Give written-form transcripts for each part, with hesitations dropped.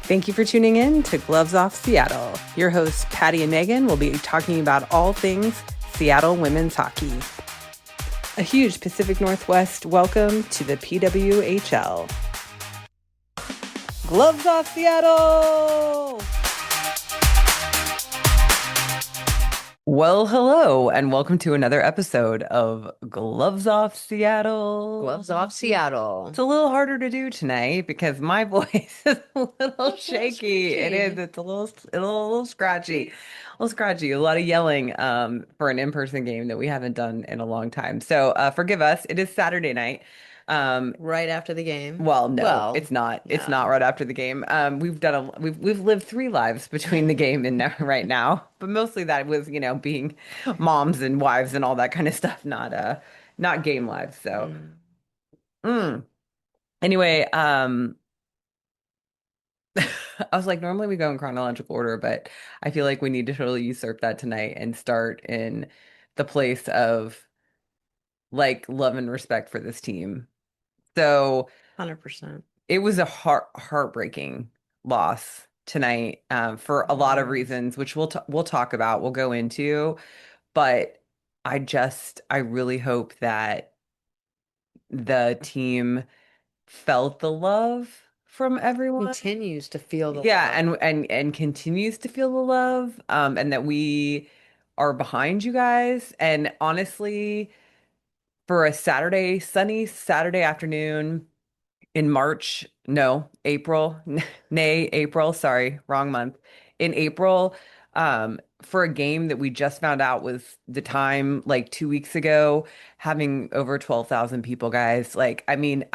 Thank you for tuning in to Gloves Off Seattle. Your hosts, Patti and Meagan, will be talking about all things Seattle women's hockey. A huge Pacific Northwest welcome to the PWHL. Gloves Off Seattle! Well, hello, and welcome to another episode of Gloves Off Seattle. Gloves Off Seattle. It's a little harder to do tonight because my voice is a little shaky. It is. It's a little scratchy. A little scratchy. A lot of yelling for an in-person game that we haven't done in a long time. So forgive us. It is Saturday night. Right after the game. Well, no, Well, it's not. It's no. not right after the game. We've lived three lives between the game and now, right now, but mostly that was, being moms and wives and all that kind of stuff, not game lives. So, Mm. mm. Anyway, I was like, normally we go in chronological order, but I feel like we need to totally usurp that tonight and start in the place of like love and respect for this team. So 100%. it was a heartbreaking loss tonight, for a It lot of was. reasons, which we'll talk about, we'll go into, but I really hope that the team felt the love from everyone. Continues to feel the Yeah, love. and continues to feel the love, and that we are behind you guys. And honestly, for a sunny Saturday afternoon in March, no, April, nay, April, sorry, wrong month. In April, for a game that we just found out was the time like 2 weeks ago, having over 12,000 people, guys. Like, I mean,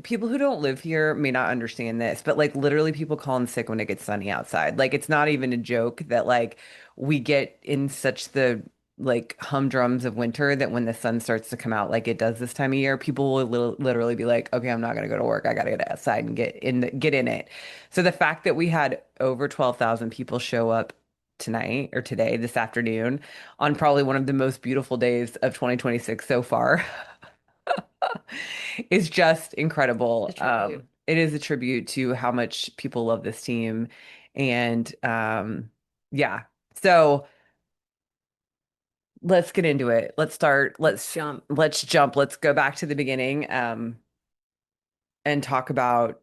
people who don't live here may not understand this, but like literally people call in sick when it gets sunny outside. Like, it's not even a joke that like we get in such the like humdrums of winter that when the sun starts to come out like it does this time of year, people will literally be like, okay, I'm not gonna go to work. I gotta get outside and get in it. So the fact that we had over 12,000 people show up tonight or today, this afternoon, on probably one of the most beautiful days of 2026 so far is just incredible. A tribute. It is a tribute to how much people love this team. And yeah. So let's get into it. Let's start. Let's jump. Let's jump. Let's go back to the beginning, and talk about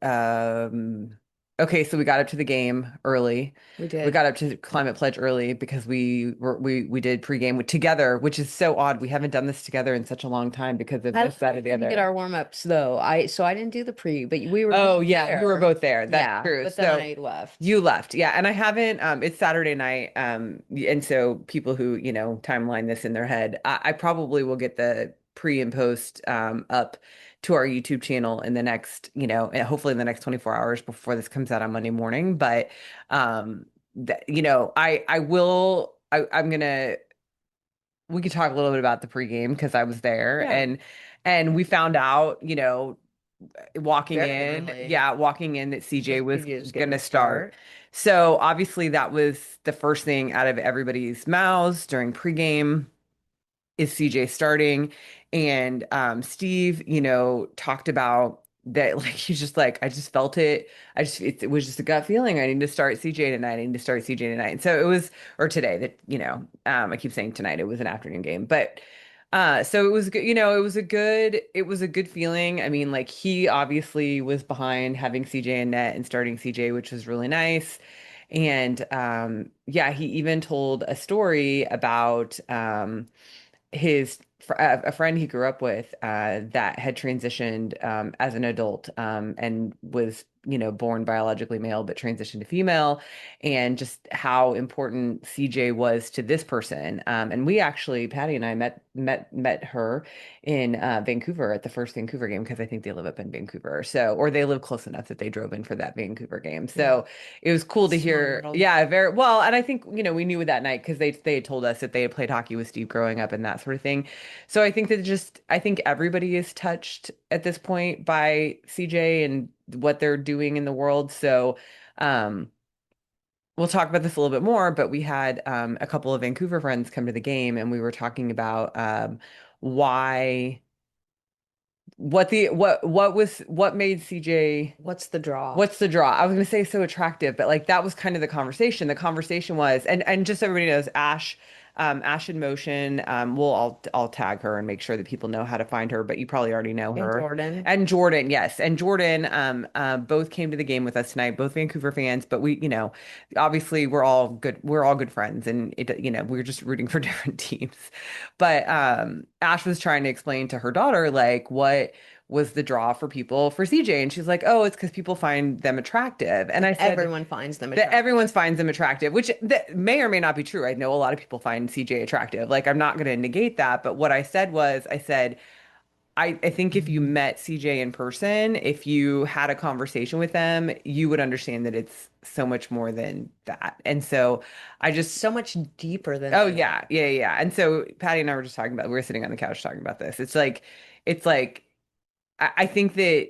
okay, so we got up to the game early. We We did. got up to Climate Pledge early because we did pregame together, which is so odd. We haven't done this together in such a long time because of I this, that, or the didn't get other. our warm-ups though. I didn't do the pre, but we were Oh both yeah, you were there. both there. That's Yeah, true. but then So I left. you left. Yeah, and I haven't it's Saturday night, and so people who, timeline this in their head, I probably will get the pre and post up to our YouTube channel in the next, hopefully in the next 24 hours before this comes out on Monday morning, but I will I'm gonna we could talk a little bit about the pregame because I was there, Yeah, and we found out, very early. walking in that CJ That was CJ was going getting to a start. start. So obviously that was the first thing out of everybody's mouths during pregame, is CJ starting? And Steve, talked about that, like he's just like, I just felt it. It was just a gut feeling. I need to start CJ tonight. I need to start CJ tonight. And so it was, or today that, I keep saying tonight, it was an afternoon game, but so it was good, it was a good feeling. I mean, like he obviously was behind having CJ in net and starting CJ, which was really nice. And yeah, he even told a story about a friend he grew up with, that had transitioned as an adult, and was, born biologically male but transitioned to female, and just how important CJ was to this person. And we actually, Patty and I met her in Vancouver at the first Vancouver game, because I think they live up in Vancouver, or they live close enough that they drove in for that Vancouver game. Yeah. So it was cool to Small hear. world. Yeah, very well. And I think, we knew that night because they had told us that they had played hockey with Steve growing up and that sort of thing. So I think everybody is touched at this point by CJ and what they're doing in the world. So um we'll talk about this a little bit more, but we had a couple of Vancouver friends come to the game, and we were talking about why what made CJ. What's the draw? What's the draw? I was gonna say so attractive, but like that was kind of the conversation. The conversation was, and just so everybody knows, Ash in Motion. I'll tag her and make sure that people know how to find her, but you probably already know And her. Jordan. And Jordan, yes, and Jordan, both came to the game with us tonight, both Vancouver fans, but obviously we're all good friends, and we're just rooting for different teams. But Ash was trying to explain to her daughter like what was the draw for people for CJ. And she's like, oh, it's because people find them attractive. And I said Everyone finds them that attractive. everyone finds them attractive, which that may or may not be true. I know a lot of people find CJ attractive. Like, I'm not going to negate that. But what I said was, I said, I think if you met CJ in person, if you had a conversation with them, you would understand that it's so much more than that. And so I It's just, so much deeper than oh, that. yeah, yeah, yeah. And so Patty and I were just talking about, we were sitting on the couch talking about this. It's like, I think that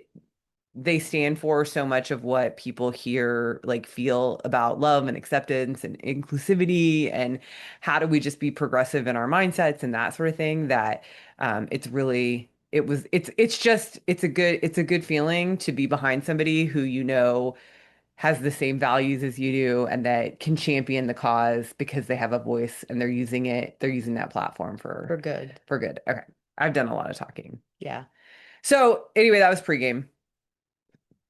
they stand for so much of what people here like feel about love and acceptance and inclusivity and how do we just be progressive in our mindsets and that sort of thing that it's really it's just it's a good feeling to be behind somebody who has the same values as you do and that can champion the cause because they have a voice and they're using that platform For good. for good. Okay. I've done a lot of talking. Yeah. So anyway, that was pregame.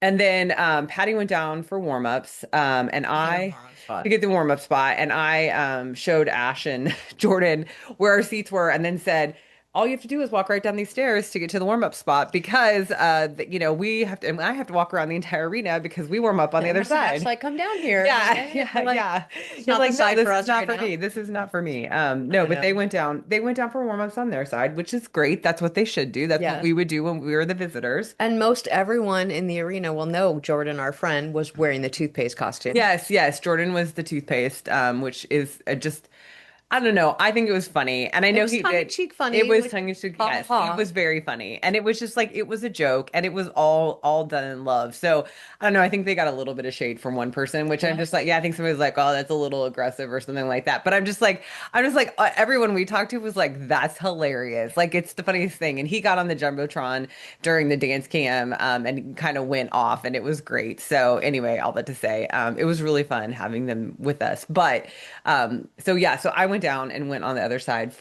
And then Patty went down for warm-ups, and To get a I warm-up to spot. get the warm-up spot, and I showed Ash and Jordan where our seats were, and then said, "All you have to do is walk right down these stairs to get to the warm-up spot because we have to, and I have to walk around the entire arena because we warm up on the other And Ash side." like, come down here. Yeah, Okay. yeah, We're like, yeah. it's He's not the like, no, side this for is us not right for now. me. This is not for me. No, I but know. they went down for warm-ups on their side, which is great. That's what they should do. That's what Yes. we would do when we were the visitors. And most everyone in the arena will know Jordan, our friend, was wearing the toothpaste costume. Yes, yes. Jordan was the toothpaste, which is just, I don't know. I think it was funny. And I It know was he tongue in did. cheek It funny, was which tongue in cheek. ha ha Yes, it ha. was very funny. And it was just like, it was a joke and it was all done in love. So I don't know. I think they got a little bit of shade from one person, which I'm Yeah. just like, yeah, I think somebody's like, oh, that's a little aggressive or something like that. But I'm just like, everyone we talked to was like, that's hilarious. Like, it's the funniest thing. And he got on the Jumbotron during the dance cam and kind of went off and it was great. So anyway, all that to say, it was really fun having them with us. But so yeah, so I went down and went on the other side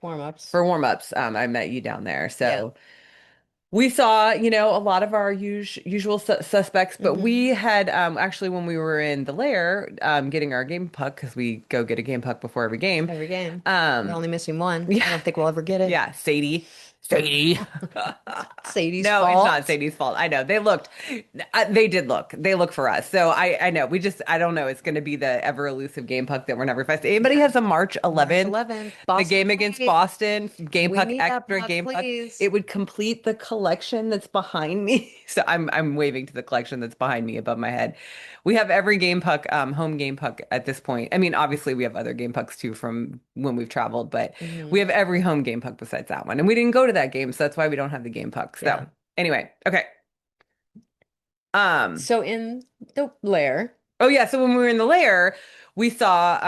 Warm-ups. for warm-ups. I met you down there. Yeah. So we saw, a lot of our usual suspects, but we Hmm. had actually when we were in the lair getting our game puck because we go get a game puck before every game. Every game. We're Um only missing one. yeah, I don't think we'll ever get it. yeah, Sadie. Sadie. Sadie's No, it's not fault. Sadie's fault. I know. They did look. They look for us. So I know. I don't know. It's going to be the ever elusive game puck that we're never fast. Anybody Yeah. has a March March 11th, 11th, the Boston game against Wings. Boston, game We puck need that extra puck, game puck. please. It would complete the collection that's behind me. So I'm waving to the collection that's behind me above my head. We have every game puck, home game puck at this point. I mean, obviously we have other game pucks too from when we've traveled, but we Hmm. have every home game puck besides that one. And we didn't go to that game, so that's why we don't have the game puck. Yeah. So anyway, okay. Um, So in the lair, oh yeah, so when we were in the lair, we saw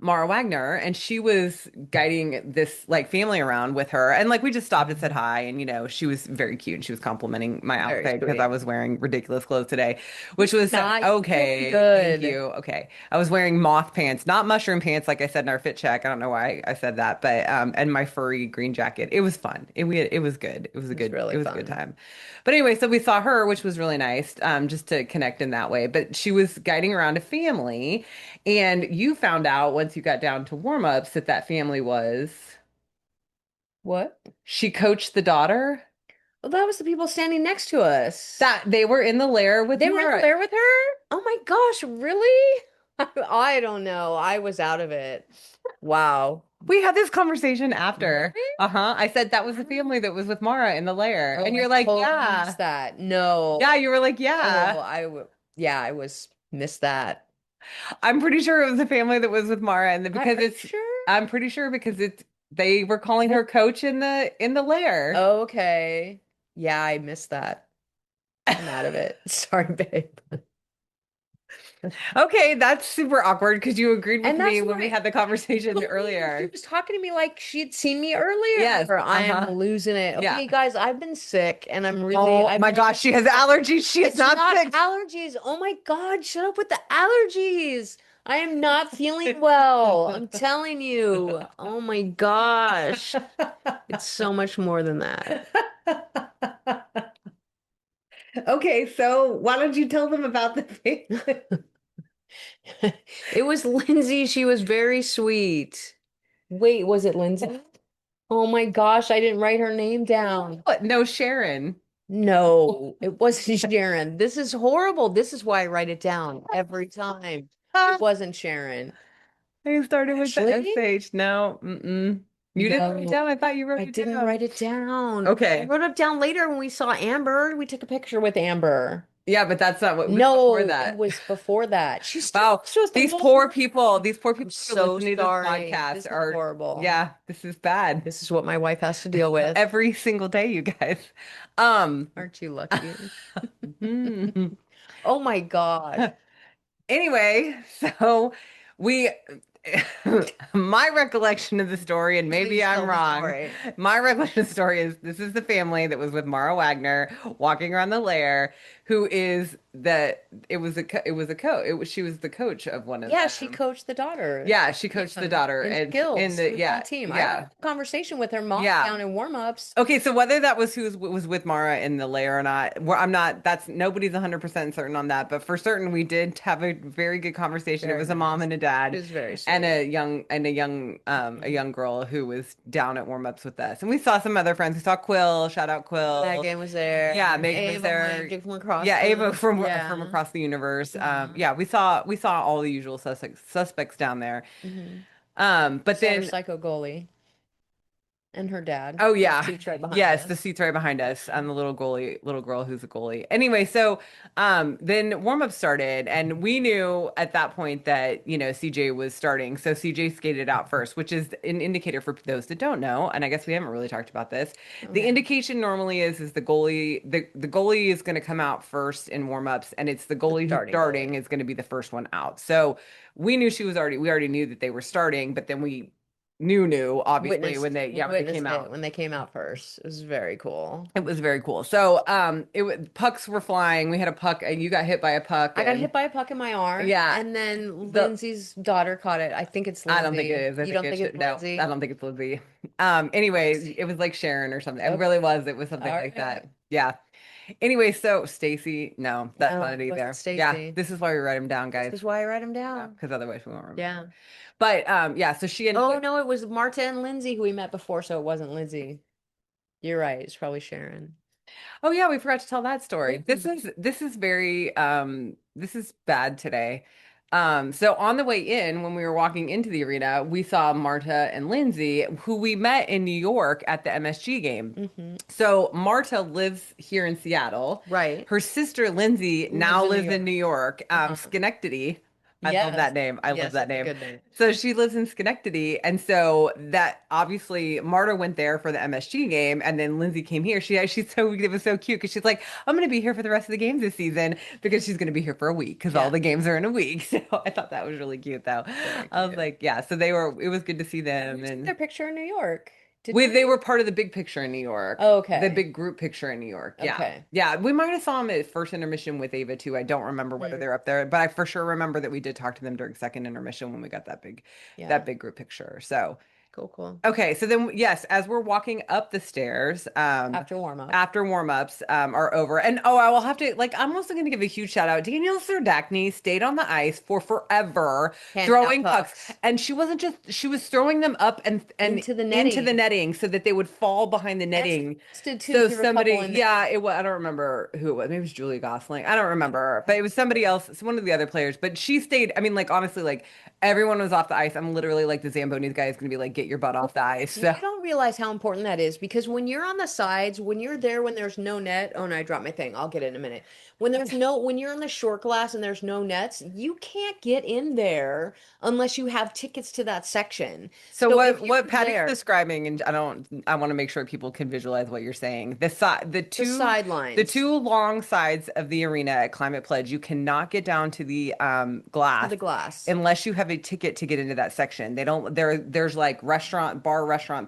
Mara Wagner, and she was guiding this like family around with her. And like we just stopped and said hi, and she was very cute and she was complimenting my very outfit because I sweet. was wearing ridiculous clothes today, which was Not doing okay. Thank good. you. Okay. I was wearing moth pants, not mushroom pants like I said in our fit check. I don't know why I said that, but and my furry green jacket. It was fun. It was good. It was It really was a good fun. time. But anyway, so we saw her, which was really nice, just to connect in that way. But she was guiding around a family. And you found out once you got down to warm-ups that that family was What? she coached the daughter Well, that was the people standing next to us. that they were in the lair with They were in the Mara. lair with her? Oh my gosh, really? I don't know. I was out of it. Wow. We had this conversation after. Really? Uh-huh. I said that was the family that was with Mara in the lair. Oh, And I you're like, totally yeah. missed that. No. Yeah, you were like, Oh, yeah. yeah, I was missed that. I'm pretty sure it was the family that was with Mara and because Are you it's sure? I'm pretty sure because it's they were calling her coach in the lair. Okay. Yeah, I missed that. I'm out of it. Sorry, babe. Okay, that's super awkward because you agreed with And me that's when we why had the she conversation told me she earlier. was talking to me like she'd seen me Yes. earlier. I am Uh-huh. losing it. Yeah. Okay, guys, I've been sick and Oh I've my been gosh, she has allergies. She is it's not not sick. allergies. Oh my God, shut up with the allergies. I am not feeling well. I'm telling you. Oh my gosh. It's so much more than that. Okay, so why don't you tell them about the family? It was Lindsay. She was very sweet. Wait, was it Lindsay? Oh my gosh, I didn't write her name down. What? No, Sharon. No, it wasn't Sharon. This is horrible. This is why I write it down every time. It wasn't Sharon. I started with the Ashley? SH. No, mm-mm. You didn't write it No, down. I thought you wrote I it didn't down. write it down. I Okay. wrote it down later when we saw Amber. We took a picture with Amber. Yeah, but that's not what it was before No, it that. was before that. She's still Wow. supposed to listen. These poor I'm people who are so listening to this sorry. podcast This is are, horrible. yeah, this is bad. This is what my wife has to deal with. Every single day, you guys. Um, Aren't you lucky? hmm. Oh my gosh. Anyway, so we, my recollection of the story, and maybe Please I'm tell the wrong, story. my recollection of the story is this is the family that was with Mara Wagner walking around the lair, who is it was a coach. She was the coach of one of Yeah, she them. coached the daughter. Yeah, she coached the Yeah, daughter in and in skills. It the, was all yeah, team. I yeah, remember the conversation with her mom yeah. down in warm-ups. Okay, so whether that was who was with Mara in the lair or not, I'm not, that's nobody's 100% certain on that, but for certain we did have a very good conversation. It Very was a mom nice. and a She dad was very and sweet. a Hmm. young girl who was down at warm-ups with us. And we saw some other friends. We saw Quill, shout out Quill. Megan was there. Yeah, Megan was Ava waved there. it from across Yeah, Ava the from yeah. across the universe. Hmm. Yeah, we saw all the usual suspects down there. Hmm. We But saw our then psycho goalie and her dad. oh The yeah. seats right behind Yes, the us. seat's right behind us. Hmm. I'm the little girl who's a goalie. Anyway, so then warm-up started and we knew at that point that, CJ was starting. So CJ skated out first, which is an indicator for those that don't know, and I guess we haven't really talked about this. The Okay. indication normally is the goalie is going to come out first in warm-ups and it's the The goalie who's starting starting goalie. is going to be the first one out. So we already knew that they were starting, but then we knew obviously when Witnessed they we yeah when they came witnessed it out. when they came out first. It was very cool. It was very cool. So pucks were flying. We had a puck and you got hit by a puck I got and hit by a puck in my arm, yeah, and then the Lindsay's daughter caught it. I think it's I don't think it Lindsay. is. I You think don't it think should it's no, I Lindsay? don't think it's Lizzie. Anyway, it was like Sharon or something. It Okay. really was. It was something All like right. that. Yeah. Anyway, so Stacy, no, that's not No, it it wasn't either. Yeah, Stacy. this is why we write them down, This guys. is why I write them Yeah, down. because otherwise we won't remember. Yeah. But yeah, so she ended Oh up no, it was Marta and Lindsay who we met before, so it wasn't Lindsay. You're right. It's probably Sharon. Oh yeah, we forgot to tell that story. Mhm. This is very this is bad today. So on the way in, when we were walking into the arena, we saw Marta and Lindsay, who we met in New York at the MSG game. Hmm. So Marta lives here in Seattle. Right. Her sister Lindsay Lives now in New lives in New York. York, Uh-huh. Schenectady. I love that Yes. name. I love Yes, that it's a name. good name. So she lives in Schenectady, and so that obviously Marta went there for the MSG game, and then Lindsay came here. She's so it was so cute because she's like, I'm going to be here for the rest of the games this season because she's going to be here for a week because all Yeah. the games are in a week. So I thought that was really cute, though. Very I was cute. like, yeah. So they were. It was good to see We them, took and their picture in New York, didn't they we? were part of the big picture in New York, the Okay. big group picture in New York. Yeah. Okay. Yeah. We might have saw them at first intermission with Ava too. I don't remember whether Mm. they're up there, but I for sure remember that we did talk to them during second intermission when we got Yeah. that big group picture. So Cool, cool. okay, so then yes, as we're walking up the stairs, After warm up. after warm-ups are over, and oh, I will have to like I'm also going to give a huge shout out. Danielle Serdachny stayed on the ice for forever, Handing out throwing pucks, pucks and she was throwing them up and into the into the netting. netting so that they would fall behind the And she netting. missed it too. So There were a couple somebody, in yeah, there. it was. I don't remember who it was. Maybe it was Julie Gosling. I don't remember, but it was somebody else. It's one of the other players. But she stayed. I mean, like honestly, like everyone was off the ice. I'm literally like the Zambonis guy is going to be like get your butt off the ice. You So, don't realize how important that is because when you're on the sides, when you're there, when there's no net, oh no, I dropped my thing. I'll get it in a minute. When you're on the short glass and there's no nets, you can't get in there unless you have tickets to that section. so So if what you're Patty's there, describing, and I want to make sure people can visualize what you're saying. the The sidelines two long sides of the arena at Climate Pledge, you cannot get down to the to glass the glass, unless you have a ticket to get into that section. They don't there's like restaurant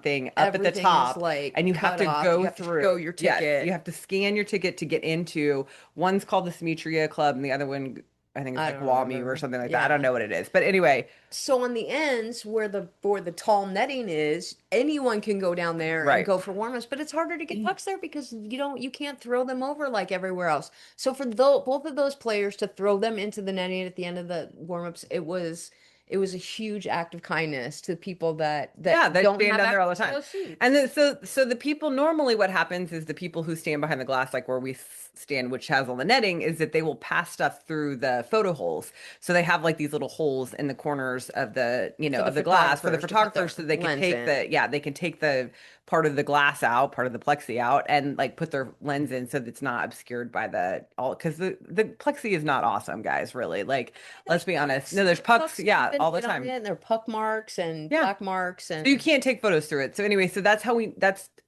thing up at the everything is top, like and you have cut to off. You go have to show through. your Yes, you ticket. have to scan your ticket to get into. One's called the Smeatria Club, and the other one I think it's I like don't Wami or remember. something like that. I don't Yeah. know what it is, but anyway, So on the ends where the tall netting is, anyone can go down there and right. go for warm-ups, but it's harder to get pucks there because you can't throw them over like everywhere else. So for both of those players to throw them into the netting at the end of the warm-ups, it was a huge act of kindness to people Yeah, that they don't stand have down there all the access to time. those And seats. then so the people normally what happens is the people who stand behind the glass, like where we stand, which has all the netting, is that they will pass stuff through the photo holes. So they have like these little holes in the corners of For the of the glass for the photographers to put photographers their so they can lens take in. they can take the part of the glass out, part of the plexi out, and like put their lens in so that it's not obscured by the all because the plexi is not awesome, guys, really. Like, let's There's be honest. pucks. No, there's There's pucks, pucks that have yeah, been all the hit on it, time. and there are puck marks and Yeah. black marks So you and can't take photos through it. So anyway, so that's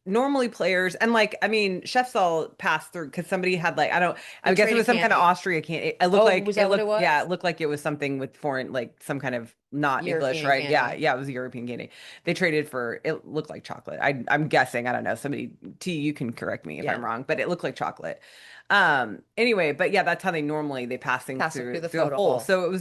normally players and like I mean chefs all pass through because somebody had like they I guess it was traded some kind of candy. Austria can Oh, was it that what it looked yeah was? it looked like it was something with foreign like some kind of not English, European right? Yeah, candy. yeah, it was European candy. They traded for it looked like chocolate. I'm guessing, I don't know. Somebody T you can correct me if I'm Yeah. wrong, but it looked like chocolate. Anyway, but yeah, that's how they pass things Pass it through the through a photo hole. hall. So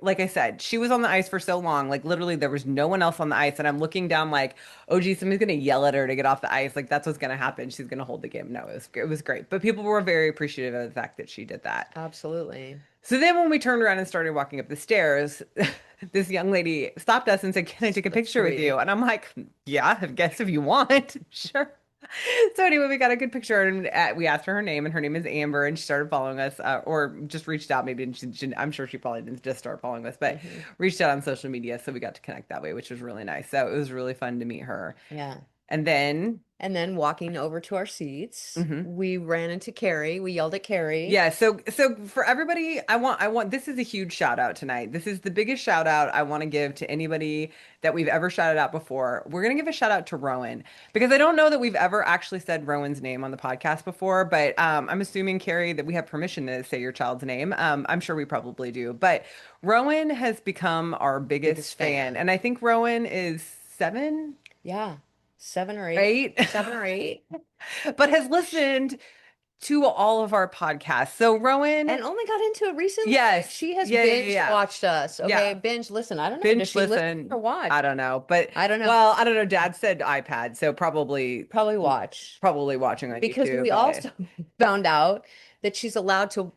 like I said, she was on the ice for so long, like literally there was no one else on the ice, and I'm looking down like, oh geez, somebody's gonna yell at her to get off the ice. Like that's what's gonna happen. She's gonna hold the game. No, it was great. But people were very appreciative of the fact that she did that. Absolutely. So then when we turned around and started walking up the stairs, this young lady stopped us and said, "Can I take a That's picture with you?" sweet. And I'm like, "Yeah, I guess if you want, sure." So anyway, we got a good picture and we asked her name and her name is Amber and she started following us or just reached out maybe and I'm sure she probably didn't just start following us, but Hmm. reached out on social media. So we got to connect that way, which was really nice. So it was really fun to meet her. Yeah. And then, And then walking over to our seats, mhm. we ran into Carrie. We yelled at Carrie. Yeah, so for everybody, I want this is a huge shout out tonight. This is the biggest shout out I want to give to anybody that we've ever shouted out before. We're gonna give a shout out to Rowan because I don't know that we've ever actually said Rowan's name on the podcast before, but I'm assuming Carrie that we have permission to say your child's name. I'm sure we probably do, but Rowan has become our biggest Biggest fan, fan. and I think Rowan is 7, Yeah. 7 or 8. 8, 7 or 8. but has listened to all of our podcasts. So Rowan. And only got into it recently. Yes. She has Yeah, yeah, binge yeah. watched us. Yeah. Okay, binge listen. I don't know. Does Binge she listen or listen. watch? I don't know. But I don't know. well, I don't know. Dad said iPad, so Probably watch. probably watching on Because YouTube. we also found out that she's allowed to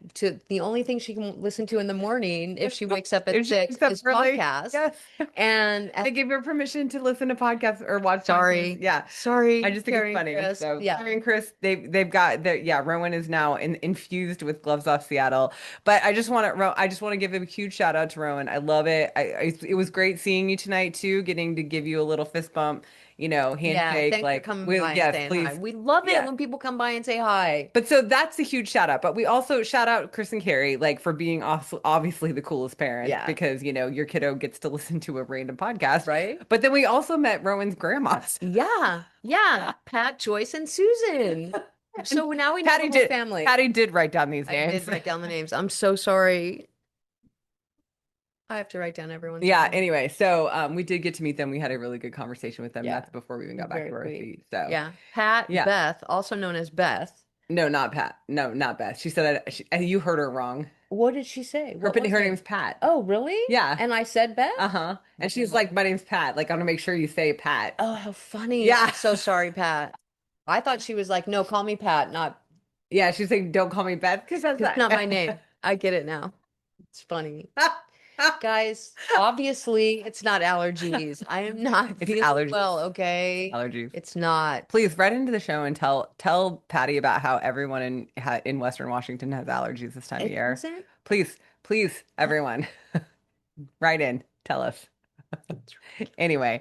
the only thing she can listen to in the morning if she wakes up at If she 6 wakes up is early, podcast. yes. And They give her permission to listen to podcasts or watch podcasts. sorry, Yeah. I sorry, just think it's Carrie and funny. Chris. So Yeah, Carrie and Chris, they've got their yeah, Rowan is now infused with Gloves Off Seattle. But I just want to give a huge shout out to Rowan. I love it. It was great seeing you tonight too, getting to give you a little fist bump, yeah. handshake. Thanks for Like, coming by and yes, saying hi. please. We love it Yeah. when people come by and say hi. But so that's a huge shout out. But we also shout out Chris and Carrie, like for being also obviously the coolest parents Yeah, because, your kiddo gets to listen to a random podcast. right? But then we also met Rowan's grandmas. Yeah, yeah. Pat, Joyce, and Susan. And So now we know the Patty whole did family. Patty did write down these I did names. write down the names. I'm so sorry. I have to write down everyone's Yeah, name. anyway, so we did get to meet them. We had a really good conversation with them. Yeah, That's before we even got back very to our sweet. seat. So Yeah. Pat, yeah. Beth, also known as Beth. No, not Pat. No, not Beth. She said you heard her wrong. What did she say? What was Her it? name's Pat. Oh, really? Yeah. And I said Beth? Uh-huh. And she's like, my name's Pat. Like, I want to make sure you say Pat. Oh, how funny. I'm Yeah. so sorry, Pat. I thought she was like, no, call me Pat, not, Yeah, she's saying, don't call me Beth because that's it's not my not. name. I get it now. It's funny. Guys, obviously it's not allergies. I am not It's feeling allergies. well, okay? Allergies. It's not. Please write into the show and tell Patty about how everyone in Western Washington has allergies this time of It year. doesn't. Please, everyone, write in. Tell us. That's Anyway,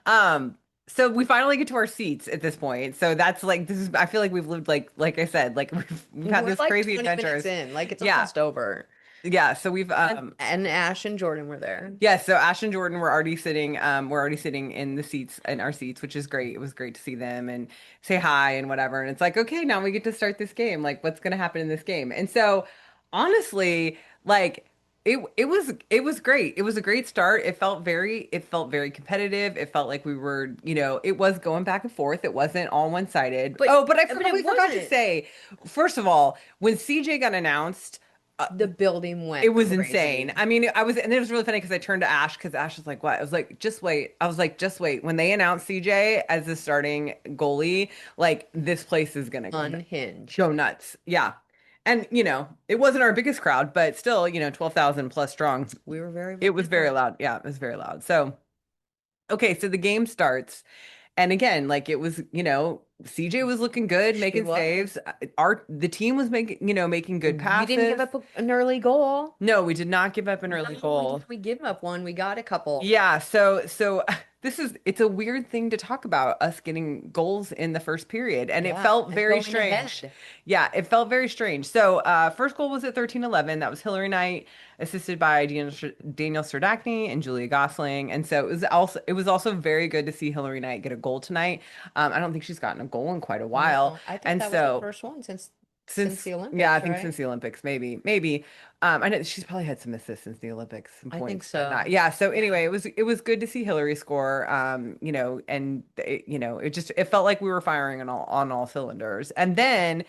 um, so we finally get to our seats at this point. So that's like this is I feel like we've lived like I said, like we've had We're this like crazy 20 minutes adventures. in, like it's Yeah. almost over. Yeah, so we've And Ash and Jordan were there. yeah, so Ash and Jordan were already sitting we're already sitting in the seats in our seats, which is great. It was great to see them and say hi and whatever. And it's like, okay, now we get to start this game. Like what's going to happen in this game? And so honestly, like it was great. It was a great start. It felt very competitive. It felt like we were, it was going back and forth. It wasn't all one-sided. But Oh, but I but it probably forgot to wasn't. say, first of all, when CJ got announced, The building it went was insane. crazy. I mean, and it was really funny because I turned to Ash because Ash was like, "What?" I was like, "Just wait." I was like, "Just wait." When they announced CJ as the starting goalie, like this place is gonna Unhinged. go nuts. Yeah, and it wasn't our biggest crowd, but still, 12,000 plus strong. We were very, It very was very loud. loud. Yeah, it was very loud. So, okay, so the game starts. And again, like it was, CJ was looking good, She making was. saves. The team was making good We didn't give passes. up an early goal. No, we did not give up an early Not only did goal. we give up one, we got a couple. Yeah, so it's a weird thing to talk about us getting goals in the first period, and it Yeah, felt and very going strange. ahead. Yeah, it felt very strange. So, first goal was at 13-11. That was Hillary Knight, assisted by Daniel Serdachny and Julia Gosling. And so it was also very good to see Hillary Knight get a goal tonight. I don't think she's gotten a goal in quite a while. No, I think And that was her so first one since since the yeah, I Olympics, think since right? the Olympics, maybe. I know she's probably had some assists since the Olympics, some I think points, but not. so. Yeah. So Yeah. anyway, it was good to see Hillary score. And it felt like we were firing on all cylinders. And then,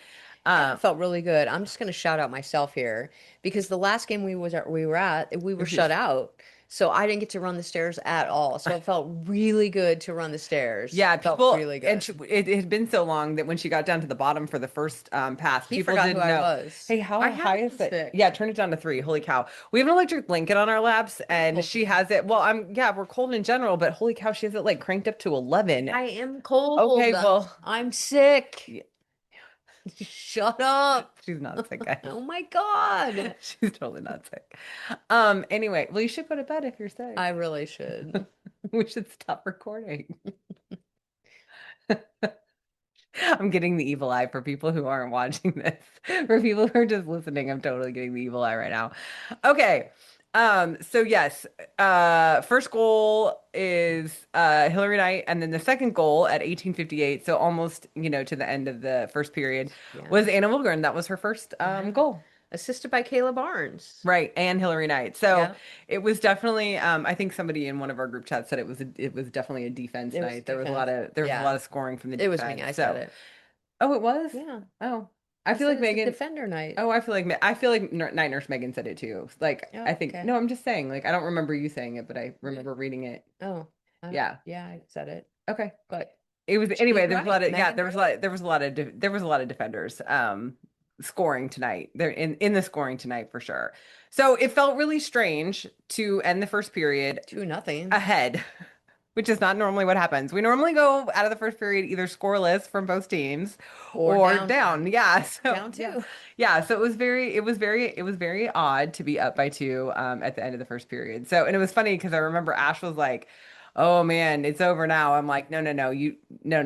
Yeah, um, it felt really good. I'm just going to shout out myself here because the last game we were at, we were shut out. So I didn't get to run the stairs at all. So it felt really good to run the stairs. yeah, Felt people, really and good. it had been so long that when she got down to the bottom for the first pass, He people forgot who didn't I know. was. Hey, I how have high it is on it? Yeah, stick. turn it down to 3. Holy cow. We have an electric blanket on our laps, and Oh, she has it. Well, yeah, we're cold in general, but holy cow, she has it like cranked up to 11. I am Okay, cold. well, I'm sick. yeah, Shut up. she's not sick, guys. Oh my God. She's totally not sick. Anyway, well, you should go to bed if you're sick. I really should. We should stop recording. I'm getting the evil eye for people who aren't watching this. For people who are just listening, I'm totally getting the evil eye right now. Okay. So yes, first goal is Hillary Knight, and then the second goal at 18:58, so almost, to the end of the first period, Yeah. was Anna Wilgren. That was her first Yeah. goal. Assisted by Kayla Barnes. Right, and Hillary Knight. So Yeah. it was definitely, I think somebody in one of our group chats said it was definitely a defense It was night. There was a lot defense. of there was a lot Yeah. of scoring from the It was me. defense. I said So, it. oh, it was? Yeah. Oh, I I feel said like it's a Megan. defender night. Oh, I feel like Night Nurse Megan said it too. Like I Oh, think okay. no, I'm just saying. Like I don't remember you saying it, but I Mm. remember reading it. Oh, Yeah. yeah, I said it. Okay. But It was she's anyway. There was a lot right. of yeah. Megan's There was a right. lot. There was a lot of defenders scoring tonight. They're in the scoring tonight for sure. So it felt really strange to end the first period 2-0. ahead, which is not normally what happens. We normally go out of the first period either scoreless from both teams Or or down down. Yeah. So down yeah. 2. Yeah. So it was very odd to be up by two at the end of the first period. So, and it was funny because I remember Ash was like, "Oh man, it's over now." I'm like, "No, no, no,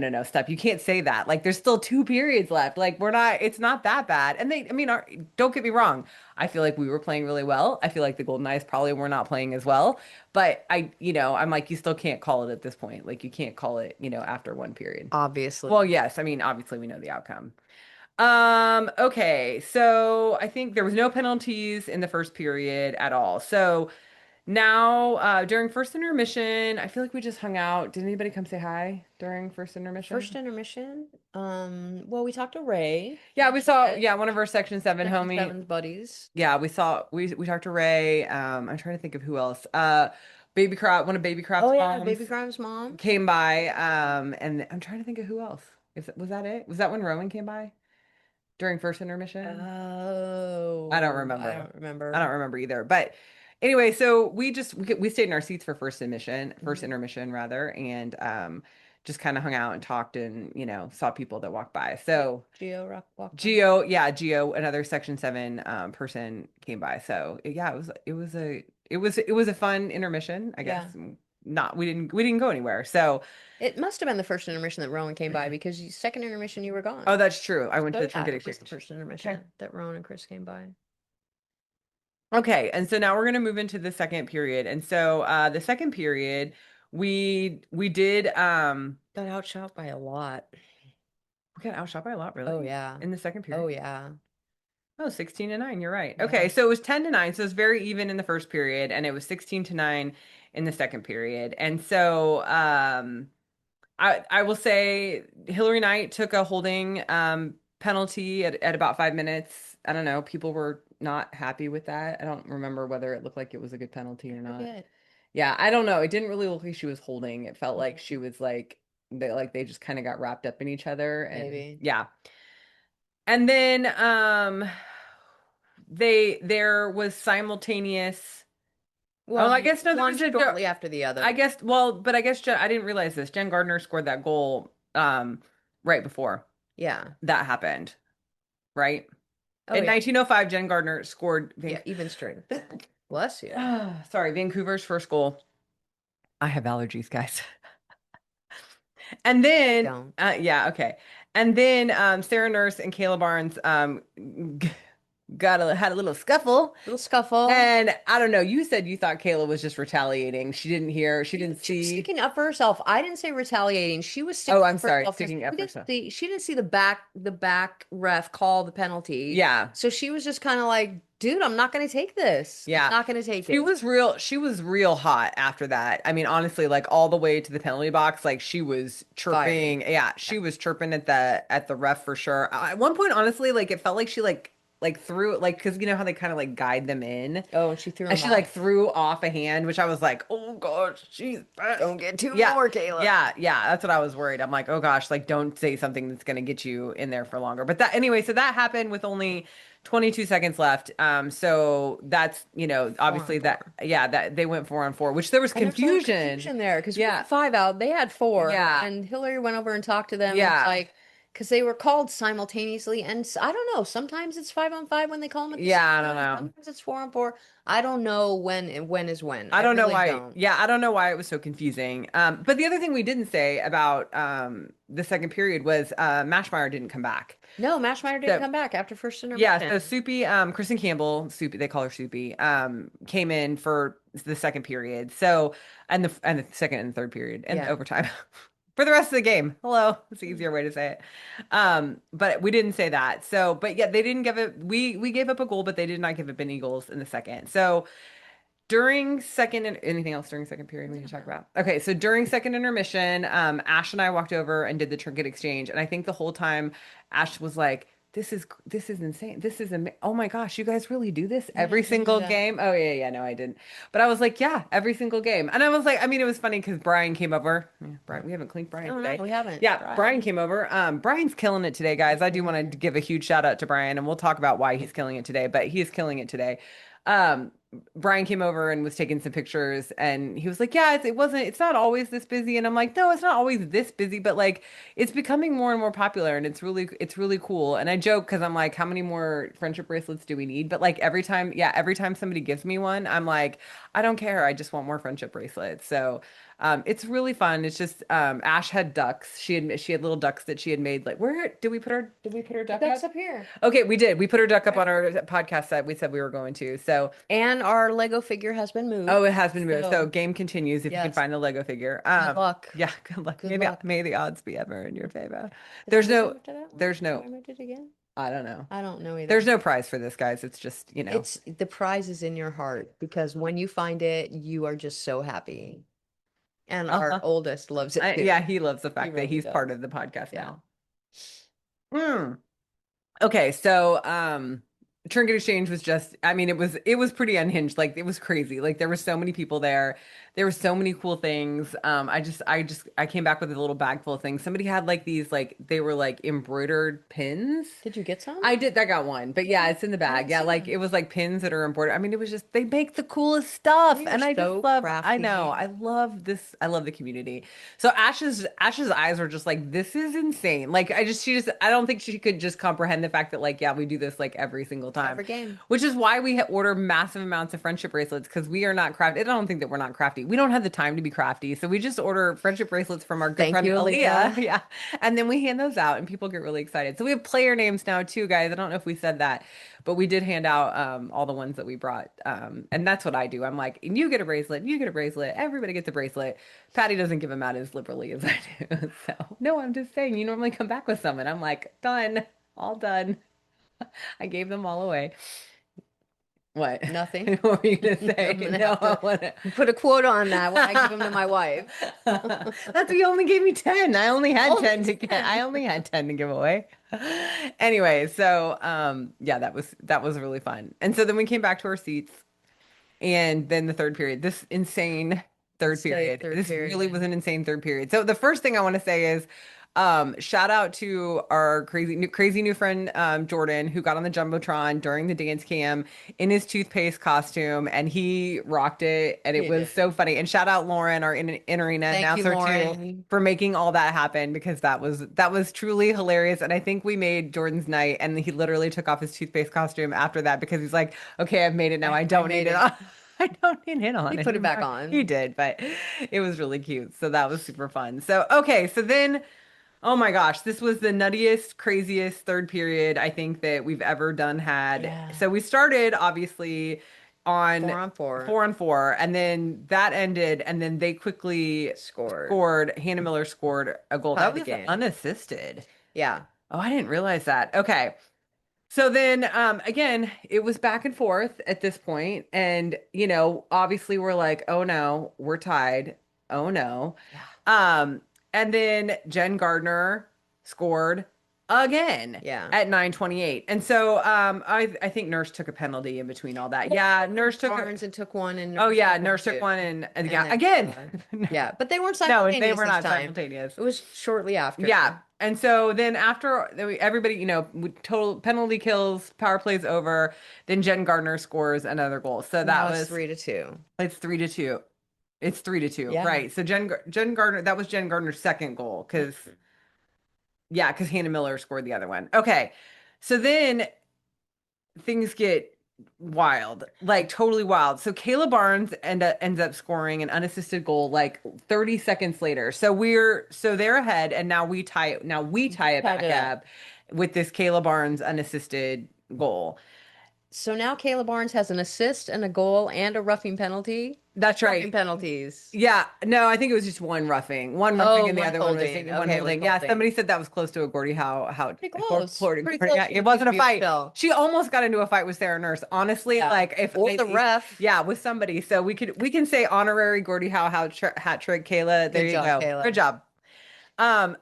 no, stop. You can't say that. Like, there's still two periods left. Like, it's not that bad." And I mean, don't get me wrong. I feel like we were playing really well. I feel like the Golden Eyes probably were not playing as well. But I'm like, you still can't call it at this point. Like, you can't call it, after one period. Obviously. Well, yes. I mean, obviously we know the outcome. Okay. So I think there was no penalties in the first period at all. So now, during first intermission, I feel like we just hung out. Did anybody come say hi during first First intermission? intermission. Well, we talked to Ray, Yeah, we saw, uh, yeah, one of our Section 7 Section homie. 7's buddies. Yeah, we talked to Ray. I'm trying to think of who else. One of Baby Oh Crop's yeah, moms Baby Grimes' mom. came by. And I'm trying to think of who else. Was that it? Was that when Rowan came by during first intermission? I don't Oh, I remember. don't I remember. don't remember either. But anyway, so we stayed in our seats for first Mhm. intermission rather, and just kind of hung out and talked and saw people that walked by. Yeah, So Geo Rock walked by. Geo, another Section 7 person came by. So yeah, it was a fun intermission, I Yeah. guess. not we didn't go anywhere. So, It must have been the first intermission that Rowan came by because second intermission you were oh, gone. that's true. I went to So the yeah, trinket it was the exchange. first Okay. intermission that Rowan and Chris came by. Okay, and so now we're going to move into the second period. And so the second period we did Got outshot by a lot. we got outshot by a lot, Oh really? yeah. In the second Oh period? yeah. Oh, 16 to 9, you're right. Okay, Yeah. so it was 10 to 9, so it's very even in the first period, and it was 16 to 9 in the second period. And so I will say Hillary Knight took a holding penalty at about 5 minutes. I don't know. People were not happy with that. I don't remember whether it looked like it was a good penalty I or not. forget. Yeah, I don't know. It didn't really look like she was holding. It felt like she Mhm. was like they just kind of got wrapped up in each other and Maybe. yeah. And then there was simultaneous. Oh, Well, I guess no, there one was shortly after the I other. guess well, but I guess I didn't realize this. Jen Gardner scored that goal right before Yeah. that happened, right? Oh In yeah. 1905, Jen Gardner scored Yeah, even strength. Bless you. Sorry, Vancouver's first goal. I have allergies, guys. And I then don't. yeah, okay. And then Sarah Nurse and Kayla Barnes had a little scuffle. Little scuffle. And I don't know, you said you thought Kayla was just retaliating. She didn't She was see. sticking up for herself. I didn't say retaliating. She was Oh, sticking I'm up for sorry, herself because sticking up for herself. she didn't see the back ref call the penalty. Yeah. So she was just kind of like, dude, I'm not gonna take this. I'm Yeah. not gonna take it. She was real hot after that. I mean, honestly, like all the way to the penalty box, like she was Fiery. chirping. Yeah, Yeah. she was chirping at the ref for sure. At one point, honestly, like it felt like she like threw it like because you know how they kind of like guide them in. Oh, and she threw And him she like off. threw off a hand, which I was like, oh gosh, she's Don't get two yeah, more, Kayla. yeah. That's what I was worried. I'm like, oh gosh, like don't say something that's gonna get you in there for longer. But that anyway, so that happened with only 22 seconds left. So that's Four on obviously that four. yeah that they went 4-on-4, which there was And there was a little confusion. confusion there because we Yeah, had five out. They had four. yeah, And Hillary went over and talked to them and was yeah, like, because they were called simultaneously. And I don't know. Sometimes it's 5 on 5 when they call them at the same yeah. I don't time. know. Sometimes it's 4 on 4. I don't know when is when. I I don't know really why. don't. Yeah, I don't know why it was so confusing. But the other thing we didn't say about the second period was Mashmeyer didn't come back. No, Mashmeyer didn't So come back after first yeah, so intermission. Soupy, Kristen Campbell, Soupy, they call her Soupy, came in for the second period. So and the second and third period and Yeah. overtime for the rest of the game. Hello, it's the easier way to say it. But we didn't say that. So, but yeah, they didn't give it. We gave up a goal, but they did not give up any goals in the second. So during second and anything else during second period we need to talk about? Okay, so during second intermission, Ash and I walked over and did the trinket exchange, and I think the whole time Ash was like, this is insane. This is ama oh my gosh, you guys really do this No, every did you do single that? game? Oh yeah, yeah, no, I didn't. But I was like, yeah, every single game. And I was like, I mean, it was funny because Brian came over. Yeah, Brian, we haven't cleaned Brian No, no, today. we haven't. Yeah, Brian Brian. came over. Brian's killing it today, guys. I do want to Mhm. give a huge shout out to Brian, and we'll talk about why he's killing it today, but he is killing it today. Um, Brian came over and was taking some pictures and he was like, yeah, it's not always this busy. And I'm like, no, it's not always this busy, but like it's becoming more and more popular and it's really cool. And I joke because I'm like, how many more friendship bracelets do we need? But like every time somebody gives me one, I'm like, I don't care. I just want more friendship bracelets. So it's really fun. It's just Ash had ducks. She had little ducks that she had made. Like where did we put her The duck duck's up? up here. Okay, we did. We put her duck up Right. on our podcast that we said we were going to. So And our Lego figure has been oh, moved. it has been moved. So So, game continues if you can yes. find a Lego figure. Good luck. Yeah, good luck. Good Maybe luck. may the odds be ever in your favor. Did I There's move no over to that one? there's Have no I moved it again? I don't know. I don't know There's either. no prize for this, guys. It's just, It's the prize is in your heart because when you find it, you are just so happy. And our uh-huh. oldest loves it Yeah, too. he loves the He fact that really he's part does. of the podcast Yeah. now. Hmm. Okay, so Trinket Exchange was just I mean it was pretty unhinged. Like it was crazy. Like there were so many people there. There were so many cool things. I came back with a little bag full of things. Somebody had like these like they were like embroidered pins. Did you get some? I got one, but yeah, Oh, it's in the I bag. didn't Yeah, see like them. it was like pins that are embroidered. I mean, it was just they make the coolest stuff, They are and I just so love. I know, crafty. I love this. I love the community. So Ash's eyes were just like, this is insane. Like she just I don't think she could just comprehend the fact that like yeah, we do this like every single time, Every game. which is why we order massive amounts of friendship bracelets because we are not crafty. I don't think that we're not crafty. crafty. We don't have the time to be crafty, so we just order friendship bracelets from our good Thank friend you, Aaliyah. Aaliyah. Yeah, and then we hand those out, and people get really excited. So we have player names now too, guys. I don't know if we said that, but we did hand out all the ones that we brought, and that's what I do. I'm like, you get a bracelet, you get a bracelet, everybody gets a bracelet. Patty doesn't give them out as liberally as I do. So no, I'm just saying, you normally come back with some, and I'm like, done, all done. I gave them all away. What? Nothing. What were you gonna I'm say? gonna No, have I to want to. put a quote on that when I give them to my wife. That's you only gave me 10. I only had Only 10 to get. I 10. only had 10 to give away. Anyway, so yeah, that was really fun. And so then we came back to our seats and then the third period, this insane third Say period. third This really was period. an insane third period. So the first thing I want to say is shout out to our crazy new friend Jordan who got on the Jumbotron during the dance cam in his toothpaste costume and he rocked it and it He was did. so funny. And shout out Lauren, our in-arena Thank you, announcer too, Lauren. for making all that happen because that was truly hilarious. And I think we made Jordan's night and he literally took off his toothpaste costume after that because he's like, okay, I've made it now. I I don't need made it it. on. I don't need it on He put it back anymore. He on. did, but it was really cute. So that was super fun. So, okay. So then, oh my gosh, this was the nuttiest, craziest third period I think that we've ever done had. Yeah. So we started obviously on 4 on 4. 4-on-4, and then that ended, and then they quickly Scored. scored. Hannah Miller scored a goal. Tie That the was game. unassisted. Yeah. Oh, I didn't realize that. Okay. So then, again, it was back and forth at this point, and obviously we're like, oh no, we're tied. Oh no. Yeah. Um, and then Jen Gardner scored again Yeah. at 9:28. And so I think Nurse took a penalty in between all that. Well, Yeah, Nurse took a, Barnes and took one, and oh Nurse yeah, took one Nurse took too. one and And yeah, then, again. yeah, but they weren't No, they simultaneous were this not time. simultaneous. It was shortly Yeah. after. And so then after everybody, with total penalty kills, power plays over, then Jen Gardner scores another goal. So Now that it's was 3-2. it's 3-2. It's 3-2, Yeah. right? So Jen Gardner, that was Jen Gardner's second goal because Mhm. yeah, because Hannah Miller scored the other one. Okay. So then things get wild, like totally wild. So Kayla Barnes ends up scoring an unassisted goal like 30 seconds later. So they're ahead and now we tie it Tied back it up. up with this Kayla Barnes unassisted goal. So now Kayla Barnes has an assist and a goal and a roughing penalty. That's Two roughing right. penalties. Yeah, no, I think it was just one roughing. One roughing Oh, and the one other one was holding. one Okay, it was holding. Yeah, holding. somebody said that was close to a Gordie how Pretty close. Pretty close yeah, for it the wasn't a preview, fight. Phil. She almost got into a fight with Sarah Nurse. Honestly, Yeah. like if Or the ref. yeah, with somebody. So we can say honorary Gordie hat trick Kayla. There Good you job, go. Good Kayla. job.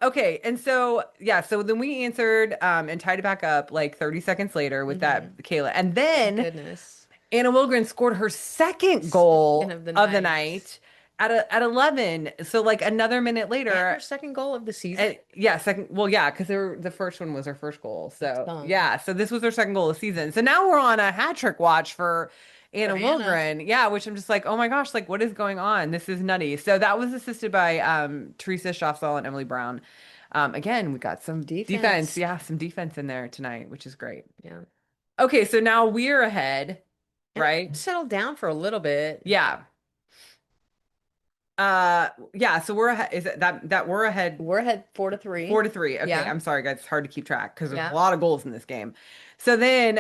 Okay, and so yeah, so then we answered and tied it back up like 30 seconds later with Hmm. that Kayla. And Thank then goodness. Anna Wilgren scored her second Second goal of the of the night. night at 11. So like another minute And her later, second goal of the season. yeah, second. Well, yeah, because the first one was her first goal. That's So done. yeah, so this was her second goal of the season. So now we're on a hat trick watch for For Anna Anna. Wilgren. Yeah, which I'm just like, oh my gosh, like what is going on? This is nutty. So that was assisted by Teresa Schaffel and Emily Brown. Again, we got some defense. Defense. Yeah, some defense in there tonight, which is great. Yeah. Okay, so now we're ahead, And it right? settled down for a little bit. Yeah. Yeah, so we're ahead. Is it that we're ahead We're ahead 4-3. 4-3? Okay, Yeah. I'm sorry, guys. It's hard to keep track because there's a Yeah. lot of goals in this game. So then